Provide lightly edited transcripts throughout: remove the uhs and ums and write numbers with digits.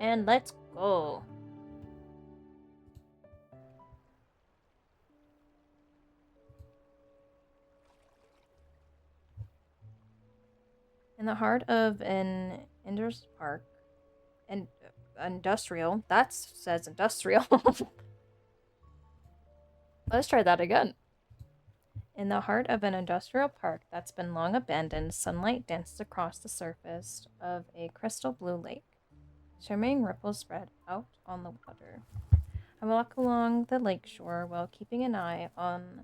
And let's go. In the heart of an industrial, that says industrial. Let's try that again. In the heart of an industrial park that's been long abandoned, sunlight dances across the surface of a crystal blue lake. Shimmering ripples spread out on the water. I walk along the lakeshore while keeping an eye on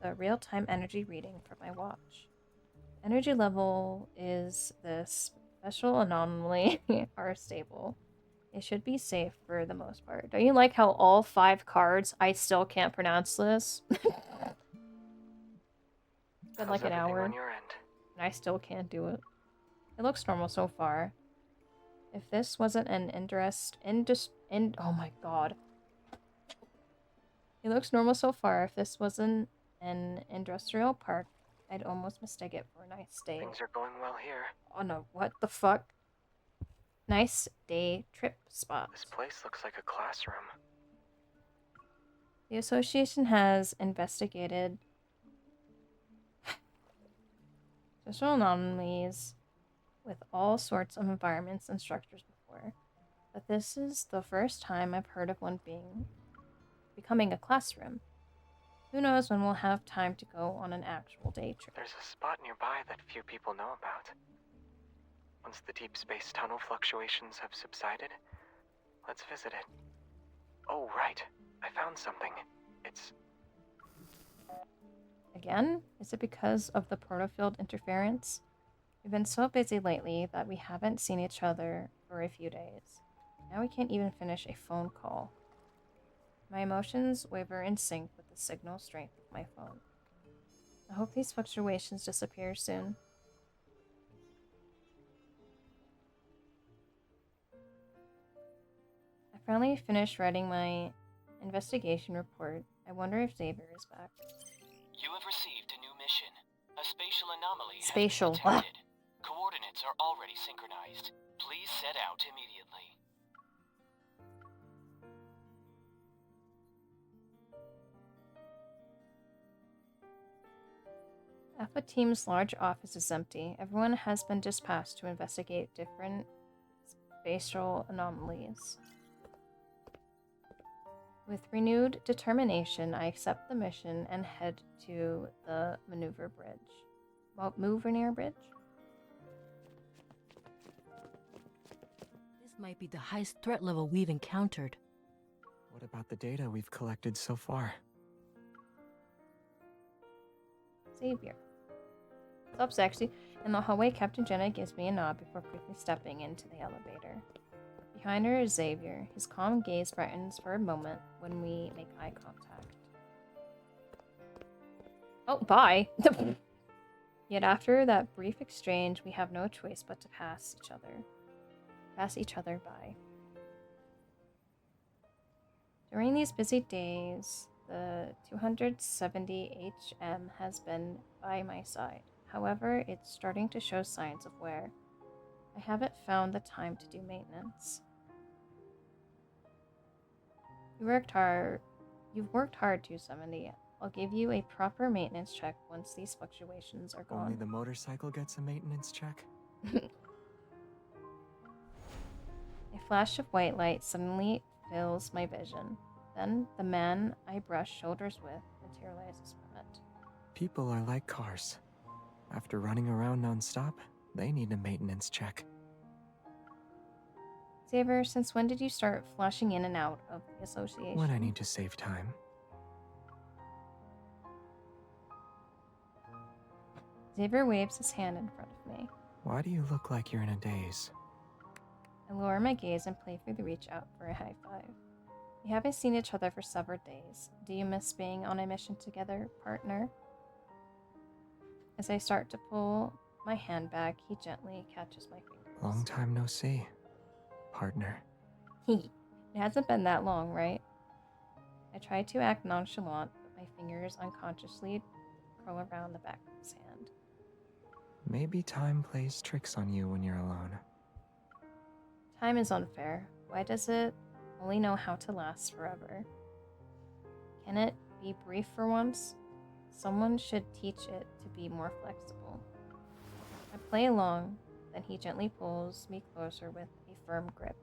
the real-time energy reading for my watch. Energy level is this special anomaly are stable. It should be safe for the most part. Don't you like how all 5 cards, I still can't pronounce this? It's been like an hour, on your end? and I still can't do it. It looks normal so far. If this wasn't an oh my god. It looks normal so far. If this wasn't an industrial park, I'd almost mistake it for a nice day. Things are going well here. Oh no, what the fuck? Nice day trip spot. This place looks like a classroom. The association has investigated special anomalies with all sorts of environments and structures before, but this is the first time I've heard of one becoming a classroom. Who knows when we'll have time to go on an actual day trip. There's a spot nearby that few people know about. Once the deep space tunnel fluctuations have subsided, let's visit it. Oh, right. I found something. It's... Again? Is it because of the protofield interference? We've been so busy lately that we haven't seen each other for a few days. Now we can't even finish a phone call. My emotions waver in sync with the signal strength of my phone. I hope these fluctuations disappear soon. I finally finished writing my investigation report. I wonder if Xavier is back. You have received a new mission. A spatial anomaly has Spatial. been detected. Coordinates are already synchronized. Please set out immediately. Alpha Team's large office is empty. Everyone has been dispatched to investigate different spatial anomalies. With renewed determination, I accept the mission and head to the maneuver bridge. Well, Movernier Bridge? This might be the highest threat level we've encountered. What about the data we've collected so far? Xavier. What's up, sexy? In the hallway, Captain Jenna gives me a nod before quickly stepping into the elevator. Behind her is Xavier. His calm gaze brightens for a moment when we make eye contact. Oh, bye! Yet after that brief exchange, we have no choice but to pass each other by. During these busy days, the 270 HM has been by my side. However, it's starting to show signs of wear. I haven't found the time to do maintenance. You've worked hard, 270. I'll give you a proper maintenance check once these fluctuations are gone. Only the motorcycle gets a maintenance check? A flash of white light suddenly fills my vision. Then the man I brush shoulders with materializes from it. People are like cars. After running around non-stop, they need a maintenance check. Xavier, since when did you start flashing in and out of the association? When I need to save time. Xavier waves his hand in front of me. Why do you look like you're in a daze? I lower my gaze and playfully reach out for a high five. We haven't seen each other for several days. Do you miss being on a mission together, partner? As I start to pull my hand back, he gently catches my fingers. Long time no see, partner. It hasn't been that long, right? I try to act nonchalant, but my fingers unconsciously curl around the back of his hand. Maybe time plays tricks on you when you're alone. Time is unfair. Why does it only know how to last forever? Can it be brief for once? Someone should teach it to be more flexible. I play along, then he gently pulls me closer with a firm grip.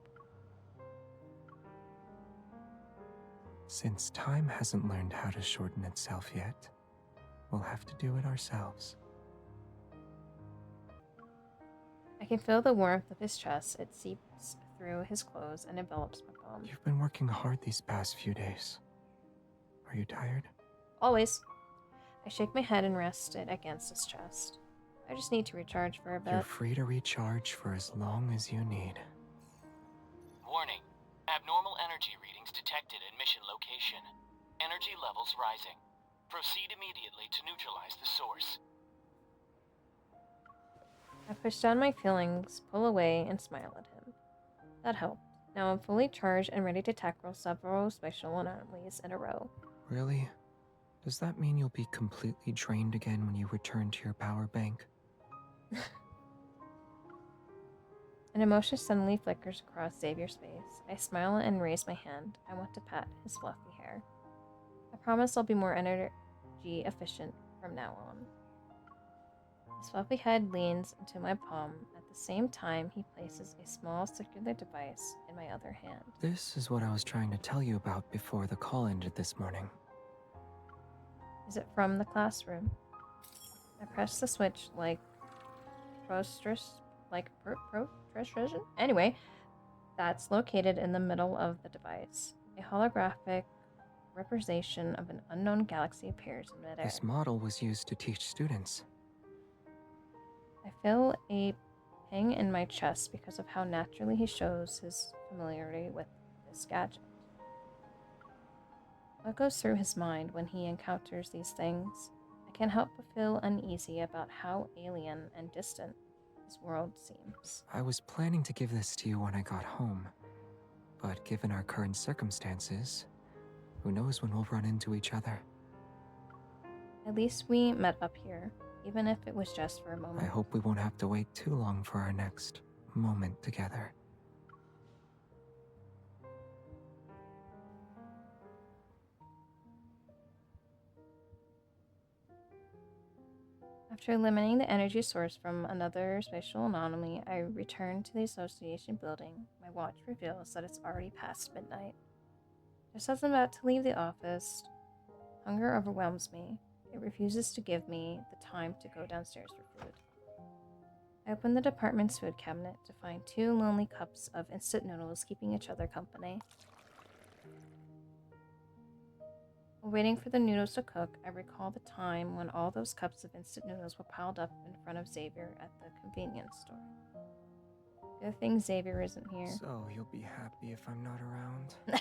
Since time hasn't learned how to shorten itself yet, we'll have to do it ourselves. I can feel the warmth of his chest. It seeps through his clothes and envelops my palm. You've been working hard these past few days. Are you tired? Always. I shake my head and rest it against his chest. I just need to recharge for a bit. You're free to recharge for as long as you need. Warning. Abnormal energy readings detected at mission location. Energy levels rising. Proceed immediately to neutralize the source. I push down my feelings, pull away, and smile at him. That helped. Now I'm fully charged and ready to tackle several spatial anomalies in a row. Really? Does that mean you'll be completely drained again when you return to your power bank? An emotion suddenly flickers across Xavier's face. I smile and raise my hand. I want to pat his fluffy hair. I promise I'll be more energy efficient from now on. His fluffy head leans into my palm. At the same time, he places a small circular device in my other hand. This is what I was trying to tell you about before the call ended this morning. Is it from the classroom? I press the switch like protrusion? Anyway, that's located in the middle of the device. A holographic representation of an unknown galaxy appears in midair. This model was used to teach students. I feel a pang in my chest because of how naturally he shows his familiarity with this gadget. What goes through his mind when he encounters these things? I can't help but feel uneasy about how alien and distant his world seems. I was planning to give this to you when I got home, but given our current circumstances, who knows when we'll run into each other. At least we met up here, even if it was just for a moment. I hope we won't have to wait too long for our next moment together. After eliminating the energy source from another spatial anomaly, I return to the association building. My watch reveals that it's already past midnight. Just as I'm about to leave the office, hunger overwhelms me. It refuses to give me the time to go downstairs for food. I open the department's food cabinet to find 2 lonely cups of instant noodles keeping each other company. While waiting for the noodles to cook, I recall the time when all those cups of instant noodles were piled up in front of Xavier at the convenience store. Good thing Xavier isn't here. So, you'll be happy if I'm not around?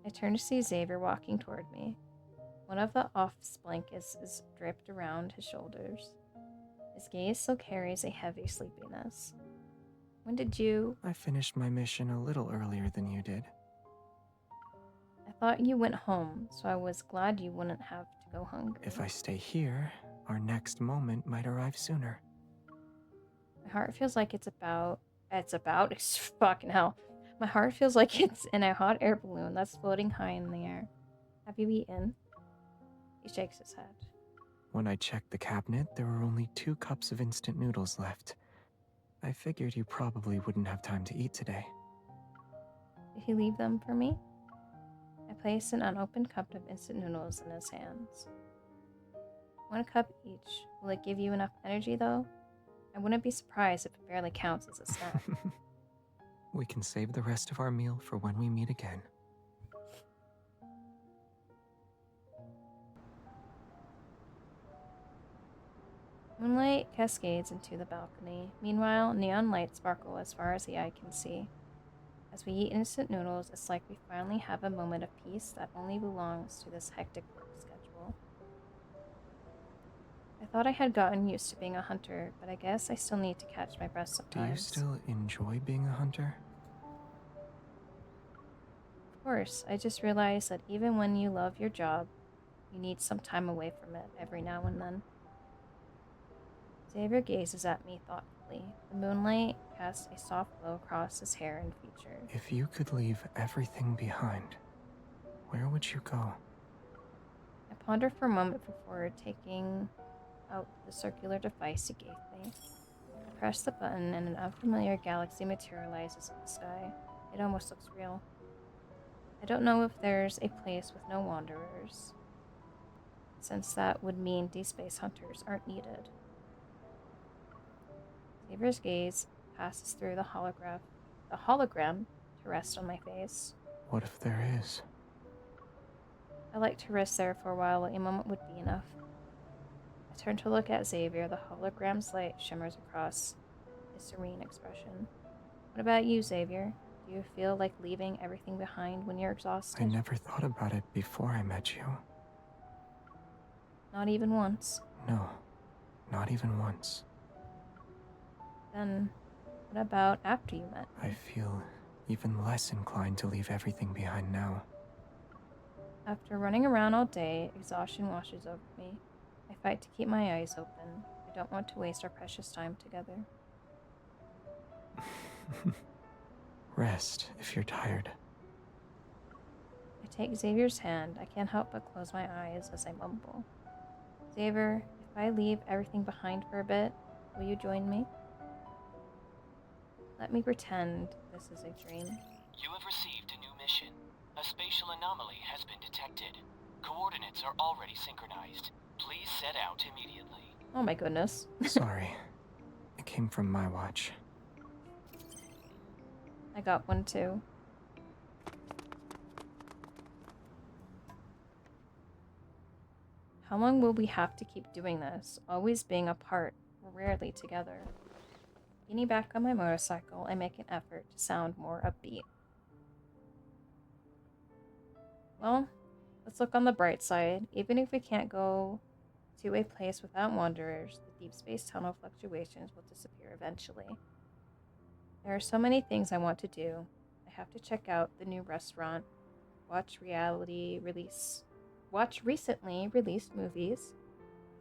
I turn to see Xavier walking toward me. One of the office blankets is draped around his shoulders. His gaze still carries a heavy sleepiness. When did you... I finished my mission a little earlier than you did. I thought you went home, so I was glad you wouldn't have to go hungry. If I stay here, our next moment might arrive sooner. My heart feels like it's fucking hell. My heart feels like it's in a hot air balloon that's floating high in the air. Have you eaten? He shakes his head. When I checked the cabinet, there were only 2 cups of instant noodles left. I figured you probably wouldn't have time to eat today. Did he leave them for me? I place an unopened cup of instant noodles in his hands. 1 cup each. Will it give you enough energy, though? I wouldn't be surprised if it barely counts as a snack. We can save the rest of our meal for when we meet again. Moonlight cascades into the balcony. Meanwhile, neon lights sparkle as far as the eye can see. As we eat instant noodles, it's like we finally have a moment of peace that only belongs to this hectic work schedule. I thought I had gotten used to being a hunter, but I guess I still need to catch my breath Do you sometimes. still enjoy being a hunter? Of course, I just realized that even when you love your job, you need some time away from it every now and then. Xavier gazes at me thoughtfully. softly. The moonlight cast a soft glow across his hair and features. If you could leave everything behind, where would you go? I pondered for a moment before taking out the circular device he gave me. I pressed the button and an unfamiliar galaxy materializes in the sky. It almost looks real. I don't know if there's a place with no wanderers, since that would mean these space hunters aren't needed. Xavier's gaze passes through the hologram to rest on my face. What if there is? I like to rest there for a while. A moment would be enough. I turn to look at Xavier. The hologram's light shimmers across his serene expression. What about you, Xavier? Do you feel like leaving everything behind when you're exhausted? I never thought about it before I met you. Not even once. No, not even once. Then, what about after you met I me? feel even less inclined to leave everything behind now. After running around all day, exhaustion washes over me. I fight to keep my eyes open. I don't want to waste our precious time together. Rest if you're tired. I take Xavier's hand. I can't help but close my eyes as I mumble. Xavier, if I leave everything behind for a bit, will you join me? Let me pretend this is a dream. You have received a new mission. A spatial anomaly has been detected. Coordinates are already synchronized. Please set out immediately. Oh my goodness. Sorry. It came from my watch. I got one too. How long will we have to keep doing this? Always being apart, rarely together. Leaning back on my motorcycle, I make an effort to sound more upbeat. Well, let's look on the bright side. Even if we can't go to a place without wanderers, the deep space tunnel fluctuations will disappear eventually. There are so many things I want to do. I have to check out the new restaurant, watch recently released movies,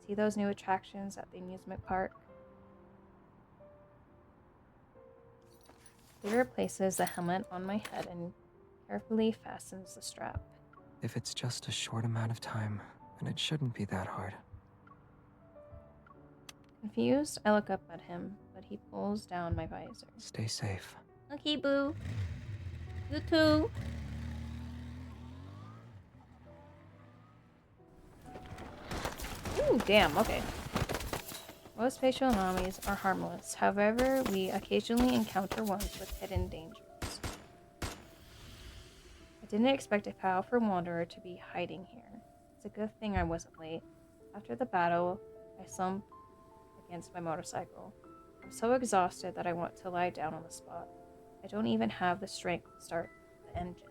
see those new attractions at the amusement park. He replaces the helmet on my head and carefully fastens the strap. If it's just a short amount of time, then it shouldn't be that hard. Confused, I look up at him, but he pulls down my visor. Stay safe. Okay, boo. You too. Ooh, damn, okay. Most spatial anomalies are harmless. However, we occasionally encounter ones with hidden dangers. I didn't expect a powerful wanderer to be hiding here. It's a good thing I wasn't late. After the battle, I slumped against my motorcycle. I'm so exhausted that I want to lie down on the spot. I don't even have the strength to start the engine.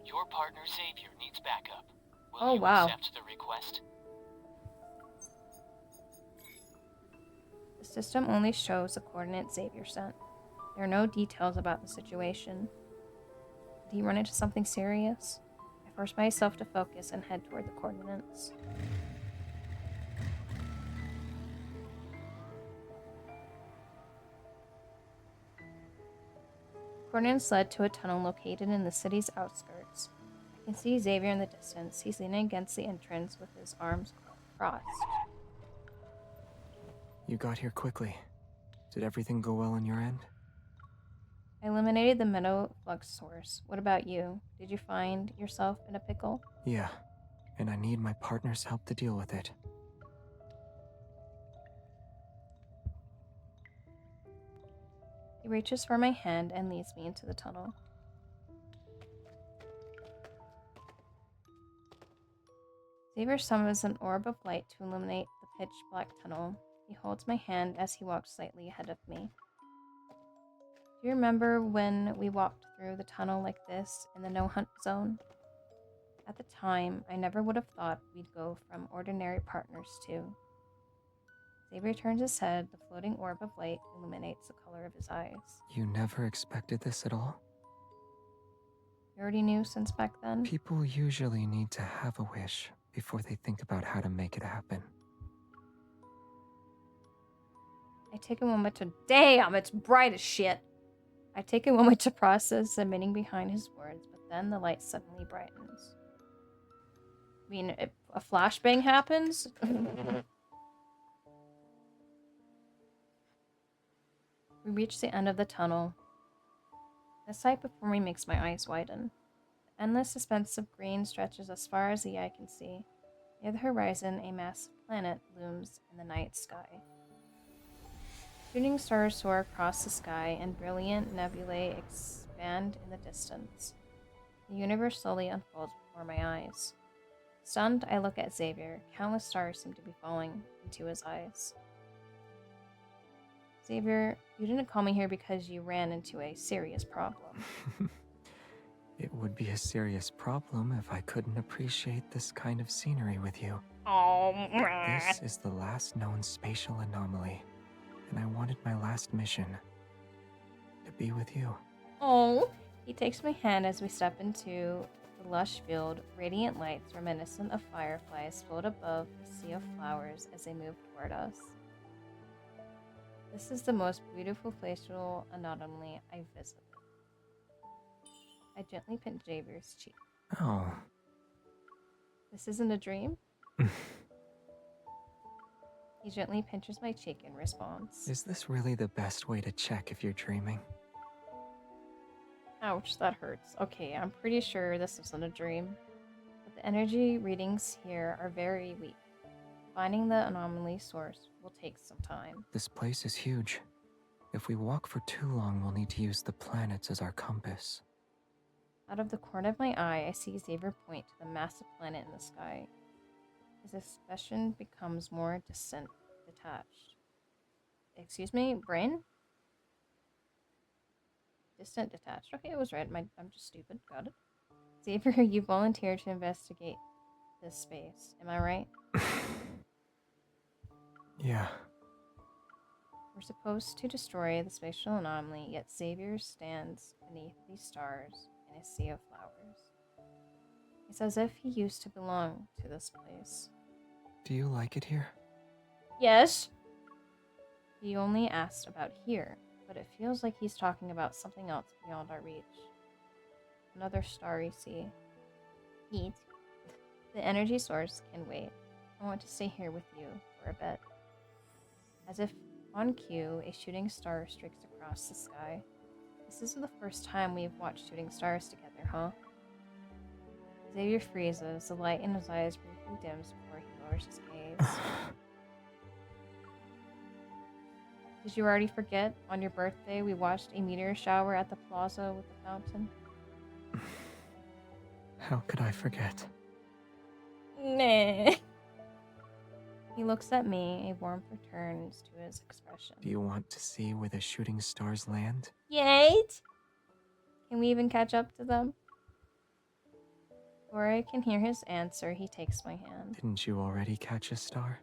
Your partner Xavier needs backup. Will Oh, you wow. accept the request? The system only shows the coordinates Xavier sent. There are no details about the situation. Did he run into something serious? I force myself to focus and head toward the coordinates. Coordinates led to a tunnel located in the city's outskirts. I can see Xavier in the distance. He's leaning against the entrance with his arms crossed. You got here quickly. Did everything go well on your end? I eliminated the metal flux source. What about you? Did you find yourself in a pickle? Yeah, and I need my partner's help to deal with it. He reaches for my hand and leads me into the tunnel. Xavier summons an orb of light to illuminate the pitch-black tunnel. He holds my hand as he walks slightly ahead of me. Do you remember when we walked through the tunnel like this in the no-hunt zone? At the time, I never would have thought we'd go from ordinary partners to... Xavier turns his head. The floating orb of light illuminates the color of his eyes. You never expected this at all? You already knew since back then? People usually need to have a wish before they think about how to make it happen. I take a moment to... Damn, it's bright as shit. I take a moment to process the meaning behind his words, but then the light suddenly brightens. I mean, if a flashbang happens... We reach the end of the tunnel. The sight before me makes my eyes widen. The endless suspense of green stretches as far as the eye can see. Near the horizon, a massive planet looms in the night sky. Shooting stars soar across the sky, and brilliant nebulae expand in the distance. The universe slowly unfolds before my eyes. Stunned, I look at Xavier. Countless stars seem to be falling into his eyes. Xavier, you didn't call me here because you ran into a serious problem. It would be a serious problem if I couldn't appreciate this kind of scenery with you. Oh, This is the last known spatial anomaly, and I wanted my last mission to be with you. oh. He takes my hand as we step into the lush field. Radiant lights reminiscent of fireflies float above a sea of flowers as they move toward us. This is the most beautiful facial anomaly I've visited. I gently pinch Xavier's cheek. Oh. This isn't a dream? He gently pinches my cheek in response. Is this really the best way to check if you're dreaming? Ouch, that hurts. Okay, I'm pretty sure this isn't a dream. But the energy readings here are very weak. Finding the anomaly source will take some time. This place is huge. If we walk for too long, we'll need to use the planets as our compass. Out of the corner of my eye, I see Xavier point to the massive planet in the sky. His expression becomes more distant, detached. Excuse me, brain? Distant, detached. Okay, I was right. I'm just stupid. Got it. Xavier, you volunteered to investigate this space. Am I right? Yeah. We're supposed to destroy the spatial anomaly, yet Xavier stands beneath these stars in a sea of flowers. It's as if he used to belong to this place. Do you like it here? Yes. He only asked about here, but it feels like he's talking about something else beyond our reach. Another starry sea. Heat. The energy source can wait. I want to stay here with you for a bit. As if on cue, a shooting star streaks across the sky. This isn't the first time we've watched shooting stars together, huh? Xavier freezes, the light in his eyes briefly dims before he lowers his gaze. Did you already forget? On your birthday, we watched a meteor shower at the plaza with the fountain. How could I forget? Nah. He looks at me, a warmth returns to his expression. Do you want to see where the shooting stars land? Yet? Can we even catch up to them? Before I can hear his answer, he takes my hand. Didn't you already catch a star?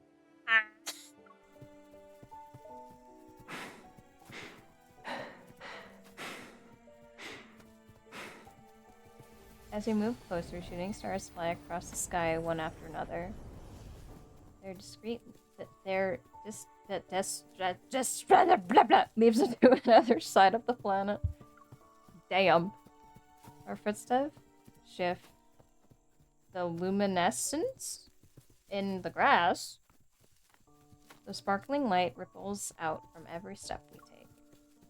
As we move closer, shooting stars fly across the sky one after another. They're discreet. They're just blah blah leaves it to another side of the planet. Damn. Our footsteps shift. The luminescence in the grass. The sparkling light ripples out from every step we take.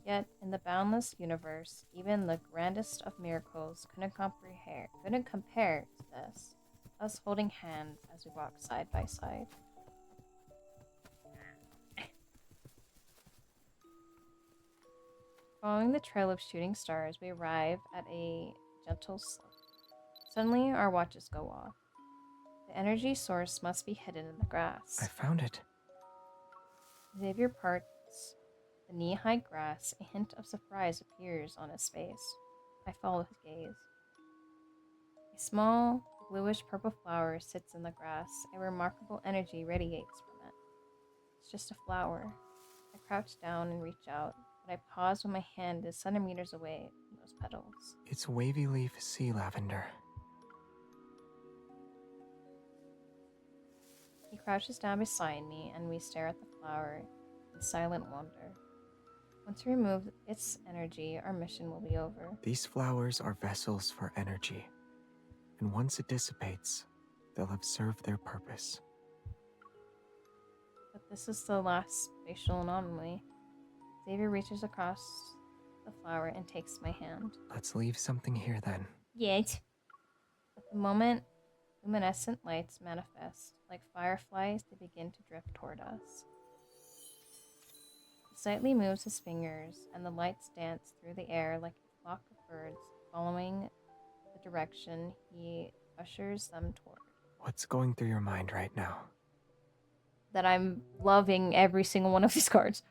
Yet, in the boundless universe, even the grandest of miracles couldn't compare to this. Us holding hands as we walk side by side. Following the trail of shooting stars, we arrive at a gentle slope. Suddenly, our watches go off. The energy source must be hidden in the grass. I found it. Xavier parts the knee-high grass. A hint of surprise appears on his face. I follow his gaze. A small, bluish-purple flower sits in the grass. A remarkable energy radiates from it. It's just a flower. I crouch down and reach out, but I pause when my hand is centimeters away from those petals. It's wavy leaf sea lavender. He crouches down beside me, and we stare at the flower the silent wonder. Once we remove its energy, our mission will be over. These flowers are vessels for energy, and once it dissipates, they'll have served their purpose. But this is the last spatial anomaly. Xavier reaches across the flower and takes my hand. Let's leave something here then. Yet. At the moment, luminescent lights manifest. Like fireflies, they begin to drift toward us. He slightly moves his fingers, and the lights dance through the air like a flock of birds, following the direction he ushers them toward. What's going through your mind right now? That I'm loving every single one of these cards.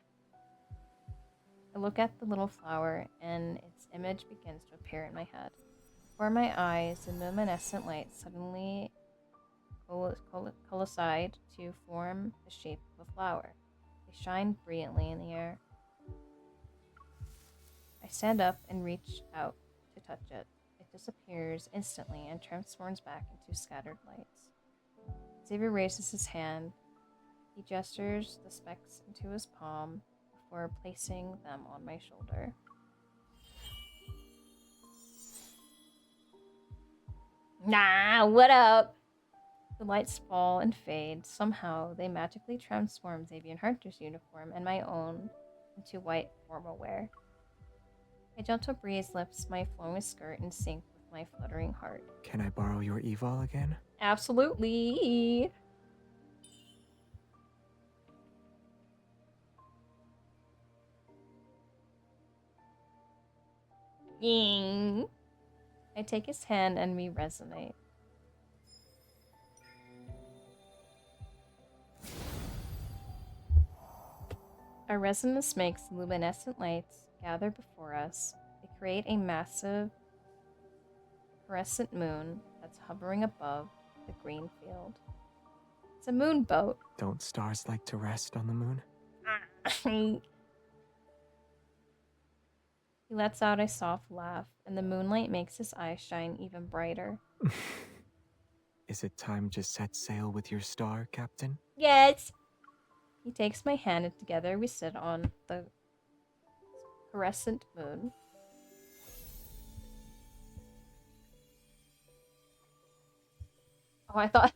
I look at the little flower, and its image begins to appear in my head. Before my eyes, the luminescent lights suddenly coincide to form the shape of a flower. They shine brilliantly in the air. I stand up and reach out to touch it. It disappears instantly and transforms back into scattered lights. Xavier raises his hand. He gestures the specks into his palm before placing them on my shoulder. Nah, what up? The lights fall and fade. Somehow, they magically transform Xavier Hunter's uniform and my own into white formal wear. A gentle breeze lifts my flowing skirt in sync with my fluttering heart. Can I borrow your Evol again? Absolutely! Ying! I take his hand and we resonate. Our resonance makes luminescent lights gather before us. They create a massive crescent moon that's hovering above the green field. It's a moon boat. Don't stars like to rest on the moon? He lets out a soft laugh, and the moonlight makes his eyes shine even brighter. Is it time to set sail with your star, Captain? Yes! He takes my hand, and together we sit on the crescent moon. Oh, I thought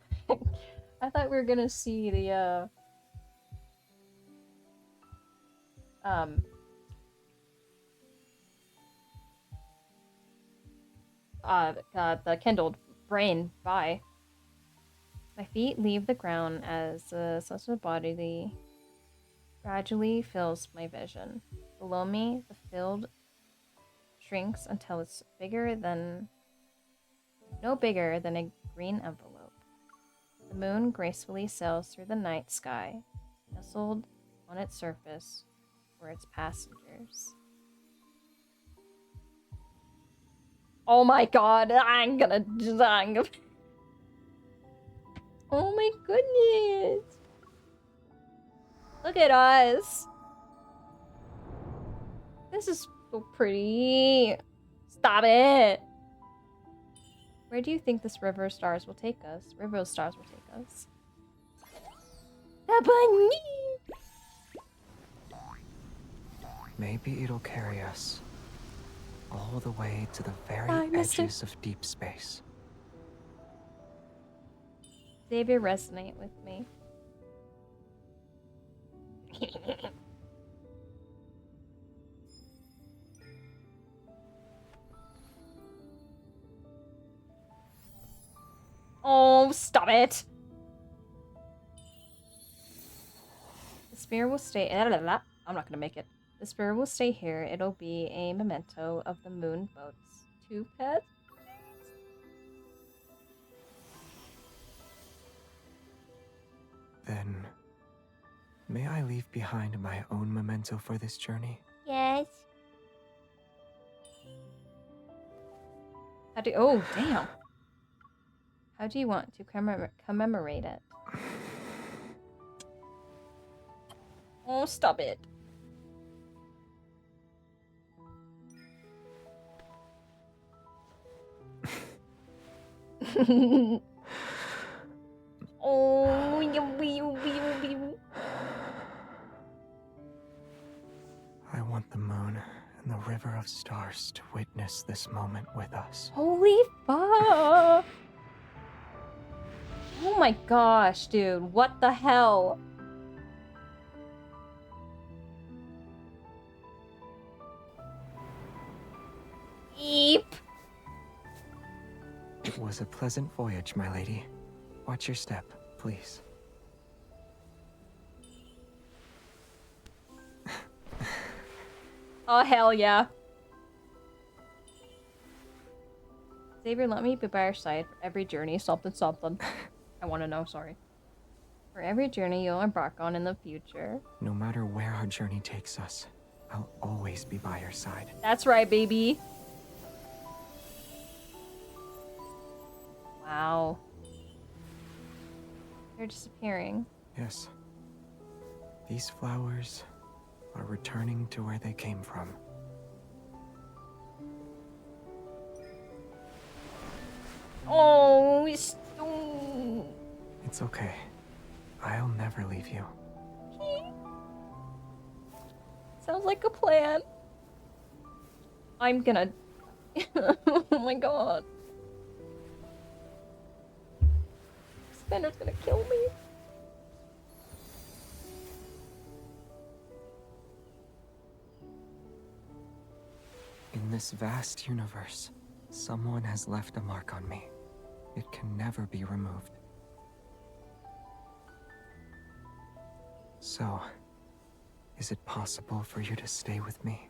I thought we were gonna see the the kindled brain. Bye. My feet leave the ground as the celestial body gradually fills my vision. Below me, the field shrinks until it's no bigger than a green envelope. The moon gracefully sails through the night sky, nestled on its surface for its passengers. Oh my god, I'm gonna. Oh my goodness! Look at us! This is so pretty. Stop it! Where do you think this river of stars will take us? River of stars will take us. The bunny! Maybe it'll carry us all the way to the very Bye, mister. edges of deep space. Xavier, resonate with me. Oh, stop it! The spear will stay. I'm not gonna make it. The spear will stay here. It'll be a memento of the moon boat's two pets. Then, may I leave behind my own memento for this journey? Yes. Oh, damn. How do you want to commemorate it? Oh, stop it. Oh, of stars to witness this moment with us. Holy fuck! Oh my gosh, dude. What the hell? Eep! It was a pleasant voyage, my lady. Watch your step, please. Oh, hell yeah. Xavier, let me be by your side for every journey, something, something. I want to know, sorry. For every journey you'll embark on in the future. No matter where our journey takes us, I'll always be by your side. That's right, baby. Wow. They're disappearing. Yes. These flowers are returning to where they came from. Oh, It's okay. I'll never leave you. sounds like a plan. I'm gonna... Oh my god. Spender's gonna kill me. In this vast universe, someone has left a mark on me. It can never be removed. So, is it possible for you to stay with me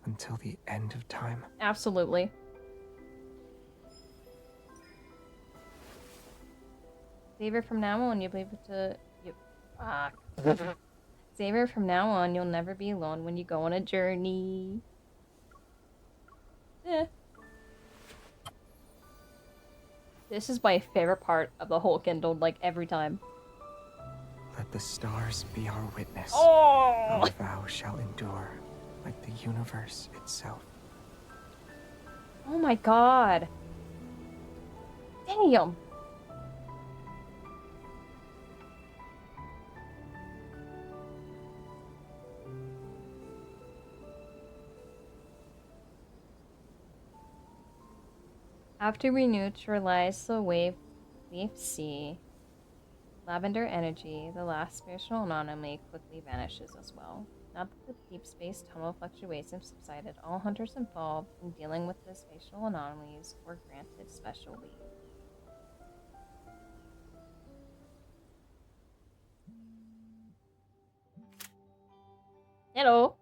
until the end of time? Absolutely. Xavier, from now on, you'll be able to... Xavier, from now on, you'll never be alone when you go on a journey. This is my favorite part of the whole Kindle, like, every time. Let the stars be our witness. Oh! Our vow shall endure, like the universe itself. Oh my god. Damn. After we neutralize the wave sea, lavender energy, the last spatial anomaly quickly vanishes as well. Now that the deep space tunnel fluctuations subsided, all hunters involved in dealing with the spatial anomalies were granted special leave. Hello!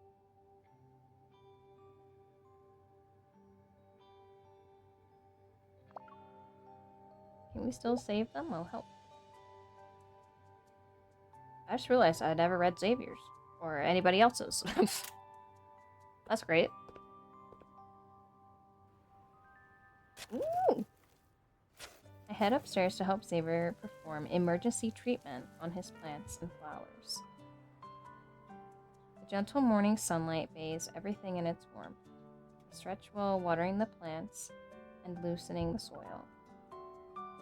Can we still save them? I'll help. I just realized I never read Xavier's. Or anybody else's. That's great. Ooh! I head upstairs to help Xavier perform emergency treatment on his plants and flowers. The gentle morning sunlight bathes everything in its warmth. I stretch while watering the plants and loosening the soil.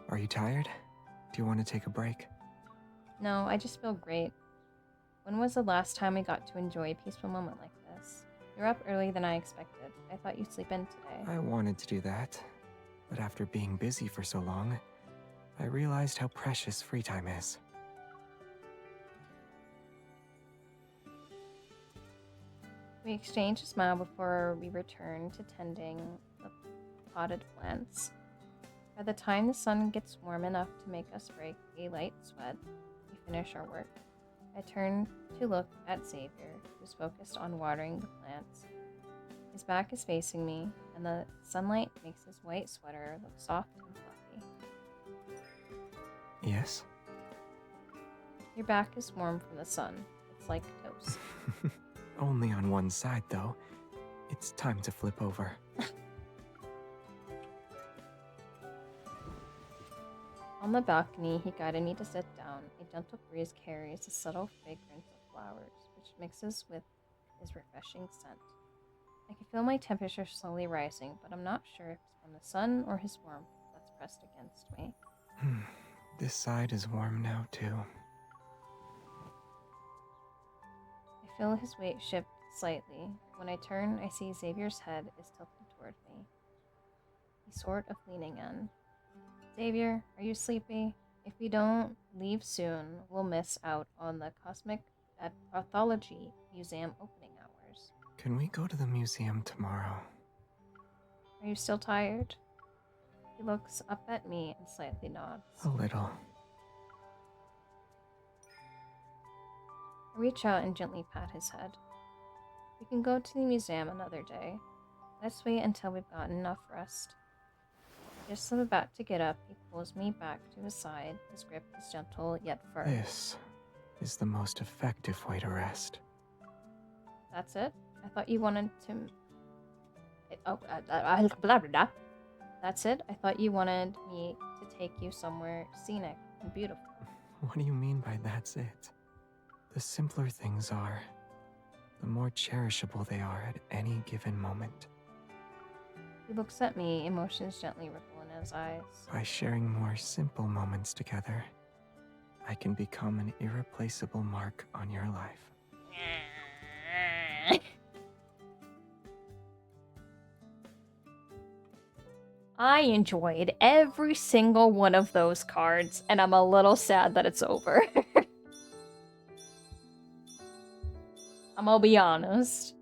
Are you tired? Do you want to take a break? No, I just feel great. When was the last time we got to enjoy a peaceful moment like this? You're up earlier than I expected. I thought you'd sleep in today. I wanted to do that, but after being busy for so long, I realized how precious free time is. We exchange a smile before we return to tending the potted plants. By the time the sun gets warm enough to make us break a light sweat, we finish our work. I turn to look at Xavier, who's focused on watering the plants. His back is facing me, and the sunlight makes his white sweater look soft and fluffy. Yes? Your back is warm from the sun. It's like toast. Only on one side, though. It's time to flip over. On the balcony, he guided me to sit down. A gentle breeze carries a subtle fragrance of flowers, which mixes with his refreshing scent. I can feel my temperature slowly rising, but I'm not sure if it's from the sun or his warmth that's pressed against me. This side is warm now, too. I feel his weight shift slightly. When I turn, I see Xavier's head is tilted toward me. He's sort of leaning in. Xavier, are you sleepy? If we don't leave soon, we'll miss out on the Cosmic Pathology Museum opening hours. Can we go to the museum tomorrow? Are you still tired? He looks up at me and slightly nods. A little. I reach out and gently pat his head. We can go to the museum another day. Let's wait until we've gotten enough rest. Just as I'm about to get up, he pulls me back to his side. His grip is gentle yet firm. This is the most effective way to rest. That's it? I thought you wanted to... blah, blah, blah. That's it? I thought you wanted me to take you somewhere scenic and beautiful. What do you mean by that's it? The simpler things are, the more cherishable they are at any given moment. He looks at me, emotions gently ripple in his eyes. By sharing more simple moments together, I can become an irreplaceable mark on your life. I enjoyed every single one of those cards, and I'm a little sad that it's over. I'm gonna be honest.